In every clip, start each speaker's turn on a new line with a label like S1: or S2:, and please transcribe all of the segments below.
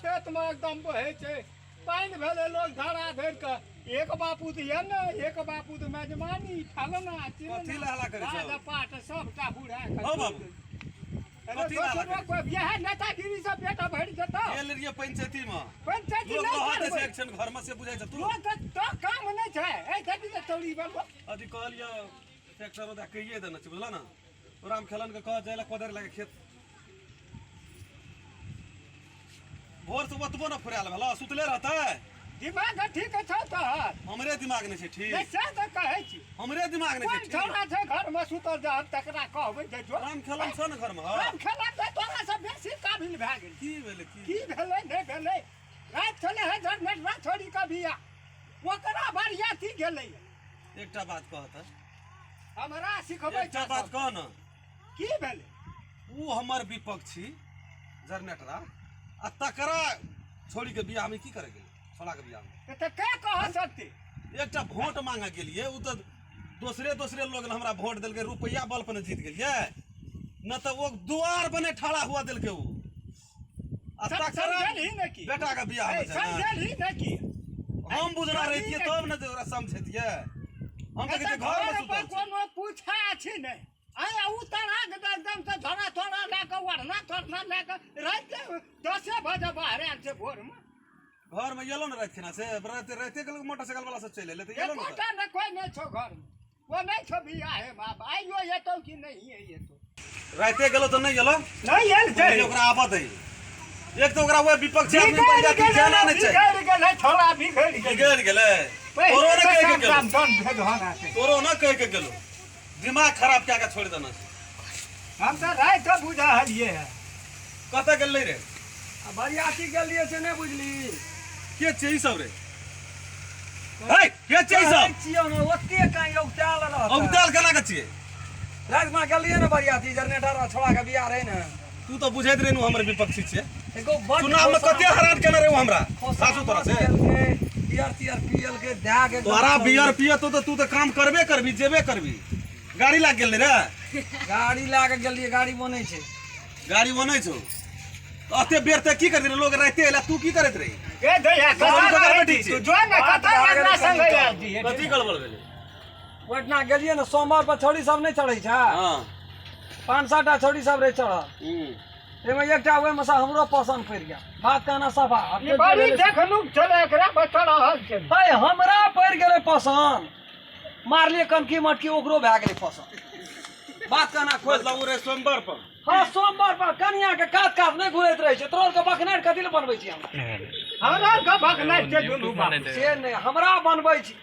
S1: खेत में एकदम बहे छे पानी भेले लोग धरा धर के एक बापू तो ये ना एक बापू तो मेजमानी ठालना
S2: कथी लहला करे छौ
S1: राजा पाट सबटा बुढ़ा
S2: हो बाबू कथी लहला करे
S1: कोई बियाह नेतागिरी से बेटा भर जता
S2: गेल रिये पंचायती में
S1: पंचायती
S2: लोग
S1: नहीं
S2: कहते
S1: करबै।
S2: से एक्शन घर में से बुझाई छ तू
S1: लोग तो काम नहीं छे ए कथी से चोरी बनबो
S2: अथी कहलिए ट्रैक्टर ओदा कहिए देना छ बुझला ना राम खेलन के कह जाइला कोदर लगे खेत भोर से ओतबो न फुराल भला सुतले रहता
S1: दिमाग ठीक छ तो
S2: हमरे दिमाग नहीं छै ठीक
S1: से तो कहै छी
S2: हमरे दिमाग नहीं छै
S1: कोन
S2: ठीक
S1: छोरा छै घर में सुतल जा तकरा कहबै जे जो
S2: राम खेलन छ न घर में
S1: राम खेला तो तोरा से बेसी काबिल भए गेल
S2: की भेले
S1: की भेलै नहीं भेलै रात चले है जब रात छोड़ी का बिया ओकरा बरियाती गेलै
S2: एकटा बात कहत
S1: हमरा सिखबै
S2: एकटा बात कह न
S1: की भेलै
S2: ऊ हमर विपक्षी जनरेटरा आ तकरा छोड़ी के बियाह में की करे गेल छोड़ा के बियाह में
S1: तो क्या कह सकते
S2: एकटा वोट मांगे गेलिए ऊ तो दूसरे लोग ने हमरा वोट देलके रुपया बल पर जीत गेलिए न तो वो द्वार बने ठड़ा हुआ देलके ऊ आ तकरा
S1: ही नहीं की
S2: बेटा का बियाह में
S1: समझल ही नहीं की
S2: हम बुझना रहिए तब न ओकरा समझतिए हम तो कहते घर में सुतल छी
S1: कोनो पूछा छी नहीं आया उतरा एकदम से झोरा थोड़ा लेके वरना थोड़ा लेके रात 10 बजे बाहर आल से भोर में
S2: घर में येलो न रात खाना से रहते के लोग मोटरसाइकिल वाला सब चले ले तो येलो न
S1: कोटा न कोई नहीं छो घर में वो नहीं छो बिया है बाप आइयो ये तो कि नहीं है ये तो
S2: राते गेलो तो नहीं गेलो
S1: नहीं आयल छै
S2: ओकरा आबत है एक तो ओकरा वो विपक्षी आदमी बन जाती जाना नहीं चाहिए
S1: बिगड़ गेलै छोड़ा बिगड़ गेलै
S2: बिगड़ गेले तोरो न कह के गेलो
S1: दम भेद होना छै
S2: तोरो न कह के गेलो दिमाग खराब क्या के छोड़ देना
S1: हम तो राय तो बुझा हलिए है
S2: कत गेलै रे
S1: बरियाती गेलिए से नहीं बुझली
S2: के छै ई सब रे हे के छै ई सब
S1: छियो न ओते काई औटाल रहत
S2: औताल केना के छियै
S1: रात में गेलिए न बरियाती जनरेटर छोड़ा के बियाह रहे न
S2: तू तो बुझैत रे नु हमर विपक्षी छियै
S1: एगो बड़
S2: चुनाव में कते हरान केना रे हमरा सासू तोरा से
S1: बियर तियर पियल के धा के
S2: तोरा बियर पिए तो तू तो काम करबे करबी जेबे करबी गाड़ी लाग गेल रे
S1: गाड़ी लाग गेलिए गाड़ी बनै छै
S2: गाड़ी बनै छौ अते बेर तक की करत रे लोग रहते एला तू की करत रे
S1: ए दैया
S2: कथा बैठी छी
S1: जो न कथा हमरा संग आयल जी
S2: कथी गड़बड़ भेलै
S1: पटना गेलिए न सोमवार पर छोड़ी सब नहीं चढ़ै छै
S2: हां
S1: 5-7 टा छोड़ी सब रे चढ़ल एमे एकटा ओइ में से हमरो पसंद पड़ गया बात कहना सफा ये बड़ी देखलू चले एकरा बच्चा रहल छै भाई हमरा पड़ गेलै पसंद मारलिए कनकी मटकी ओकरो भए गेलै पसंद बात कहना खोल
S2: मतलब रे सोमवार पर
S1: हां सोमवार पर कन्या के काट नहीं घुरैत रहै छै तोर के बखनाट कथि ल बनबै छी हमरा के बखनाट के दुनू से नहीं हमरा बनबै छी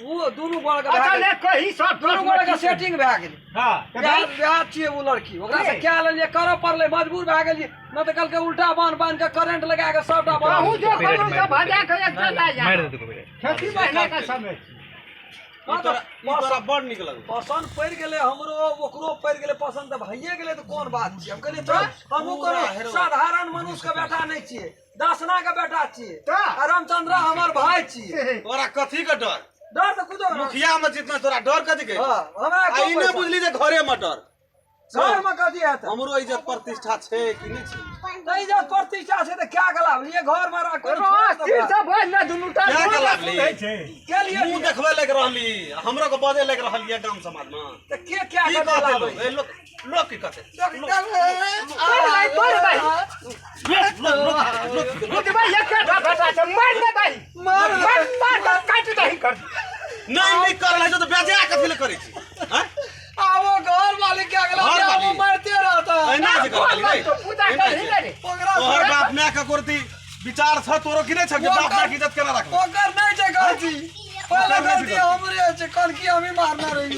S1: वो दुनू गोड़ के अच्छा ले कही सब दुनू गोड़ के सेटिंग भए गेलै हां ब्याह छियै वो लड़की ओकरा से क्या लेलिए करऽ पड़लै मजबूर भए गेलिए न त कल के उल्टा बांध के करंट लगा के सबटा बाहू जो करू से भजा के एक चला जा मार दे खेती बहने का समय
S2: ई तोरा बड़ निक लगल
S1: पसंद पड़ गेलै हमरो ओकरो पड़ गेलै पसंद त भइए गेलै त कोन बात छै हम कहलिए चल हमहू कोनो साधारण मनुष्य के बेटा नहीं छियै दासना के बेटा छियै रामचंद्र हमर भाई छियै
S2: तोरा कथी के डर
S1: डर त कुदो
S2: मुखिया में जितना तोरा डर कथी के
S1: हां हमरा
S2: आ ई नै बुझली जे घरे में डर
S1: घर में कथी हेतै
S2: हमरो इज्जत प्रतिष्ठा छै कि नै छै
S1: त इज्जत प्रतिष्ठा छै त क्या गलाब लिए घर में रख कोई से बोल न दुनू टा
S2: क्या गलाब ली
S1: के लिए
S2: मुंह देखबे लग रहली हमरो के बजे लग रहली गांव समाज में
S1: त के क्या
S2: की
S1: गलाब
S2: कहते लोग की कहते
S1: लोग भाई एक का बेटा से मार दे भाई मार काट दही कर
S2: नहीं कर ले तो बेजा कथि ले करै छी हैं
S1: आवो घर मालिक के अगला वो मारते रहता है
S2: एना जे कर रे
S1: तो पूजा कर ही रे
S2: तोहर बाप माय के करती विचार छ तोरो कि नै छ कि बाप माय की इज्जत केना राखबो
S1: ओकर नहीं छै गाजी पहले गलती हमरे छै कल की हमें मारना रही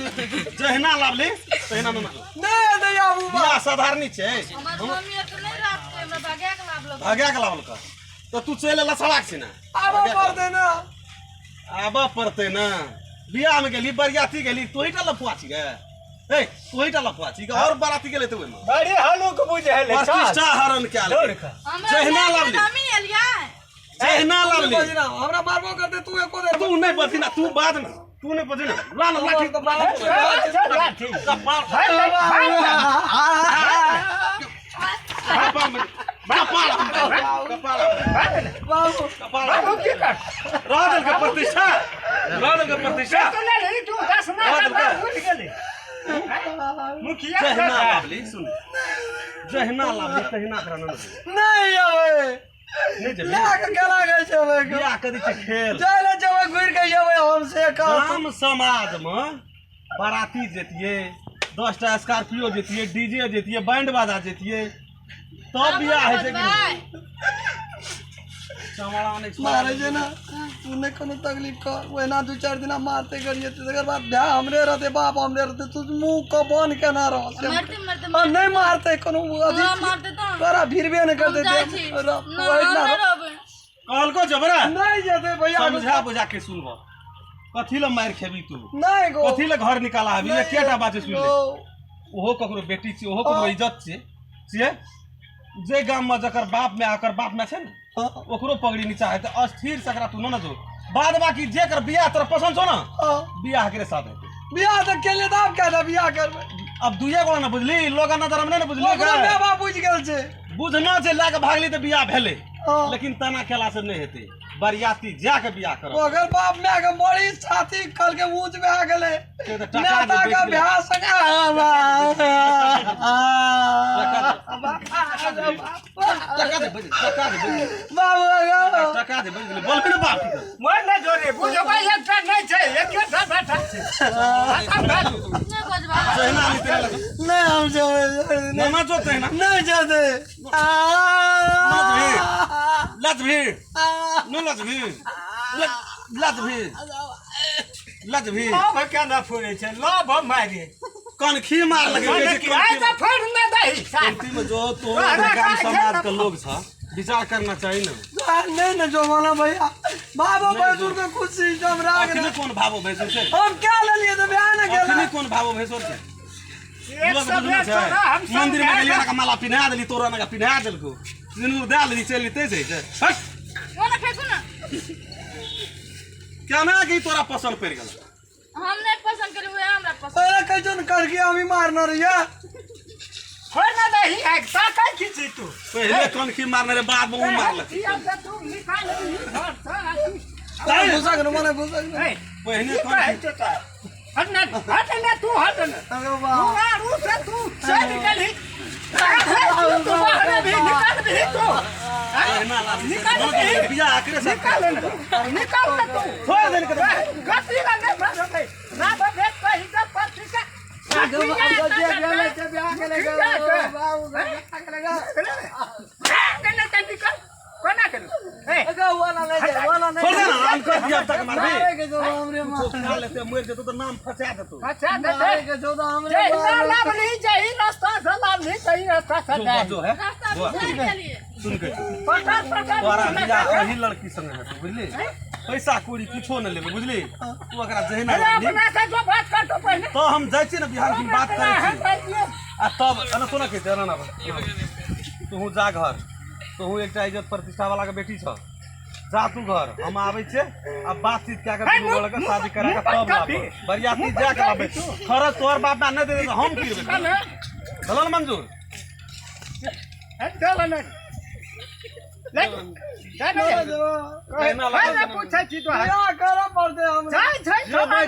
S2: जहना लावली तहना न
S1: नहीं नहीं आबू
S2: बा साधारणी छै
S3: हमर मम्मी तो नहीं रात के हमरा
S2: भाग्या के लावल का तो तू चले ला सड़क छी ना
S1: आबो पर देना
S2: आबा पड़ते ना बियाह में गेली बरियाती गेली तोहीटा लफुआ छी गे ए तोहीटा लफुआ छी गे और बाराती गेले तो में
S1: बड़ी हलुक बुझेले
S2: प्रतिष्ठा हरण क्या जहना लावली
S3: हम ही एलिया
S2: जहना लावली
S1: हमरा मारबो करते तू एको दे
S2: तू नहीं बची ना तू बाद में तू नहीं बची ना ला ना लाठी तो लाठी कपाल कपाल
S1: बाबू
S2: कपाल
S4: बाबू की कर
S2: राजल के प्रतिष्ठा
S4: तो ले ले तू 10 ना भूल गेली मुखिया
S2: जहना लाभली सुन जहना लाभली तहना करना
S1: नहीं आवे
S2: नहीं जब
S1: लाग केला गए छवे
S2: बियाह करी के खेल
S1: चले जवे घुर के जवे हमसे का
S2: आम समाज में बाराती जेतिए 10 टा स्कॉर्पियो जेतिए डीजे जेतिए बैंड बाजा जेतिए तब बियाह है जे चमड़ा ने
S1: मारे जे ना तूने कोनो तकलीफ कर वैना 2-4 दिन मारते करिए तकर बाद ब्याह हमरे रहते बाप हमरे रहते तू मुंह को बन के ना रह
S3: मरते मरते
S1: हम नहीं मारते कोनो अभी
S3: मारते तो
S1: तोरा फिरबे नहीं करते
S3: ना
S2: कॉल को जबरा
S1: नहीं जेते भैया
S2: समझा बुझा के सुनबो कथी ले मार खेबी तू
S1: नहीं गो
S2: कथी ले घर निकाला हबी ये केटा बात सुन ले ओहो ककरो बेटी छी ओहो ककरो इज्जत छी से जे गाम में जकर बाप में आकर बाप में छै न ओकरो पगड़ी नीचा है तो अस्थिर सकरा तू न जो बाद बाकी जेकर बियाह तोरा पसंद छौ न बियाह करे साथ है
S1: बियाह तो के लिए दाब क्या था बियाह करबे
S2: अब दुइये गो न बुझली लोग नजर में न बुझली
S1: ओकरा माय बाप बुझ गेल छे
S2: बुझना छै लाके भागली त बियाह भेले लेकिन तना खेला से नहीं हेते बरियाती जाके बियाह कर
S1: अगर बाप में के बड़ी छाती कल के ऊंच में आ गेले नेता का बियाह संगा
S2: टका दे
S1: बाबू
S2: टका दे बोल के बाप की
S4: मोर ना जोरे बुझो भाई एकटा नहीं छै एकटा बैठा छै
S2: जहना ली तेरे लगे
S1: नहीं हम जो
S2: मामा जो तेना
S1: नहीं जाते
S2: लत भी न लत भी लत भी लत भी
S4: अब क्या ना फुरे छै लब मारे
S2: कौन खी मार लगे
S4: कि आइ त फुर न दही
S2: शांति में जो तो गांव समाज के लोग था विचार करना चाहिए ना
S1: नहीं न जो वाला भैया बाबू भैंसुर के कुछ सिस्टम राग
S2: अखनी कौन भावो भैंसुर से
S1: हम क्या ले लिए तो बियाह न
S2: अखनी
S1: केला
S2: कौन भावो भैंसुर से
S4: एक सब हम
S2: मंदिर में गेलिया का माला पिना देली तोरा ना पिना देलको सिंदूर दे देली चली तेज है हट
S3: ओना फेंकू ना
S2: क्या ना कि तोरा पसंद पड़ गेल
S3: हम नहीं पसंद करी हुए हमरा पसंद
S1: पहले कैजन कर के हम ही मारना रहिया
S4: फुर न दही एक साकै खींची तू
S2: पहले कौन खी मारने रे बाद में मार ले
S4: अब तू निकाल घर से
S1: घुसा के माने घुसा के
S2: पहले कौन खी
S4: हटना हटना तू हटना
S1: अरे वाह
S4: मारू से तू चल गली तू बाहर भी निकाल भी तू
S2: कहना ला
S4: निकाल
S2: बियाह करे से
S4: निकाल तू
S2: छोड़ दे के
S4: गति लगे मारो भाई ना भेट कहीं का पत्रिका
S2: छोड़ दे ना नाम कर दिया तक मार दे खा लेते मर जे तो नाम फसा दे तू जो है सुन के तोरा बियाह वही लड़की संग है तू बुझली पैसा कौड़ी कुछो न लेबे बुझली तू एकरा जहना तो हम जाइ छी न बिहार की बात करै छी आ तब अन सुन के तेरा ना तू जा घर तू एकटा इज्जत प्रतिष्ठा वाला के बेटी छ जा तू घर हम आबै छे आ बातचीत क्या कर तू लड़का शादी करा के तब लाबे बरियाती जा के लाबे खरच तोर बाप ना दे दे हम की देबे चलन मंजूर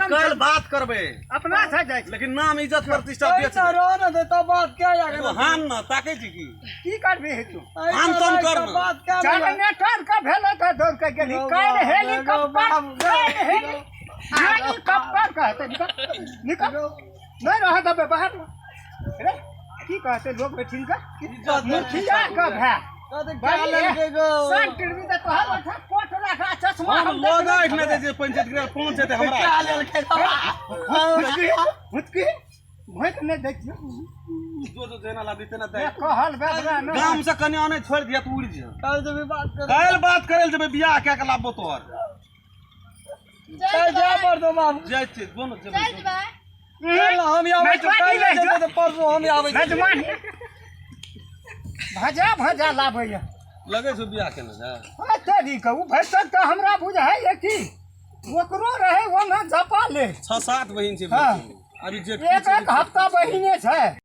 S2: कल बात करबे
S4: अपना था जाए
S2: लेकिन नाम इज्जत प्रतिष्ठा बेच
S1: बात क्या
S2: हान न ताके जी
S4: की करबे है तू
S2: हम तुम कर
S1: बात क्या
S4: जनरेटर का भेलो त दौड़ के गेली काल हेलीकॉप्टर हेलीकॉप्टर कहते निकल नहीं रहा त बाहर अरे की कहते लोग बैठिन का मुखिया का भै
S2: पंचायत पहुंच जेते गांव से कन्या ने छोड़ दिया तू उड़ जा कल बात करल जब बियाह क्या के लाबो तोर जय छी दोनों
S1: हम आवे तो परसों हम आवे
S4: भजा भजा लाभैया
S2: लगे छो बियाह के ना
S4: तेरी कहू भैसन त हमरा बुझाय कि ओकरो रहे वो में जपा ले
S2: 6-7 बहिन छै
S4: हाँ।
S2: अभी जे
S4: एक हफ्ता बहिने छै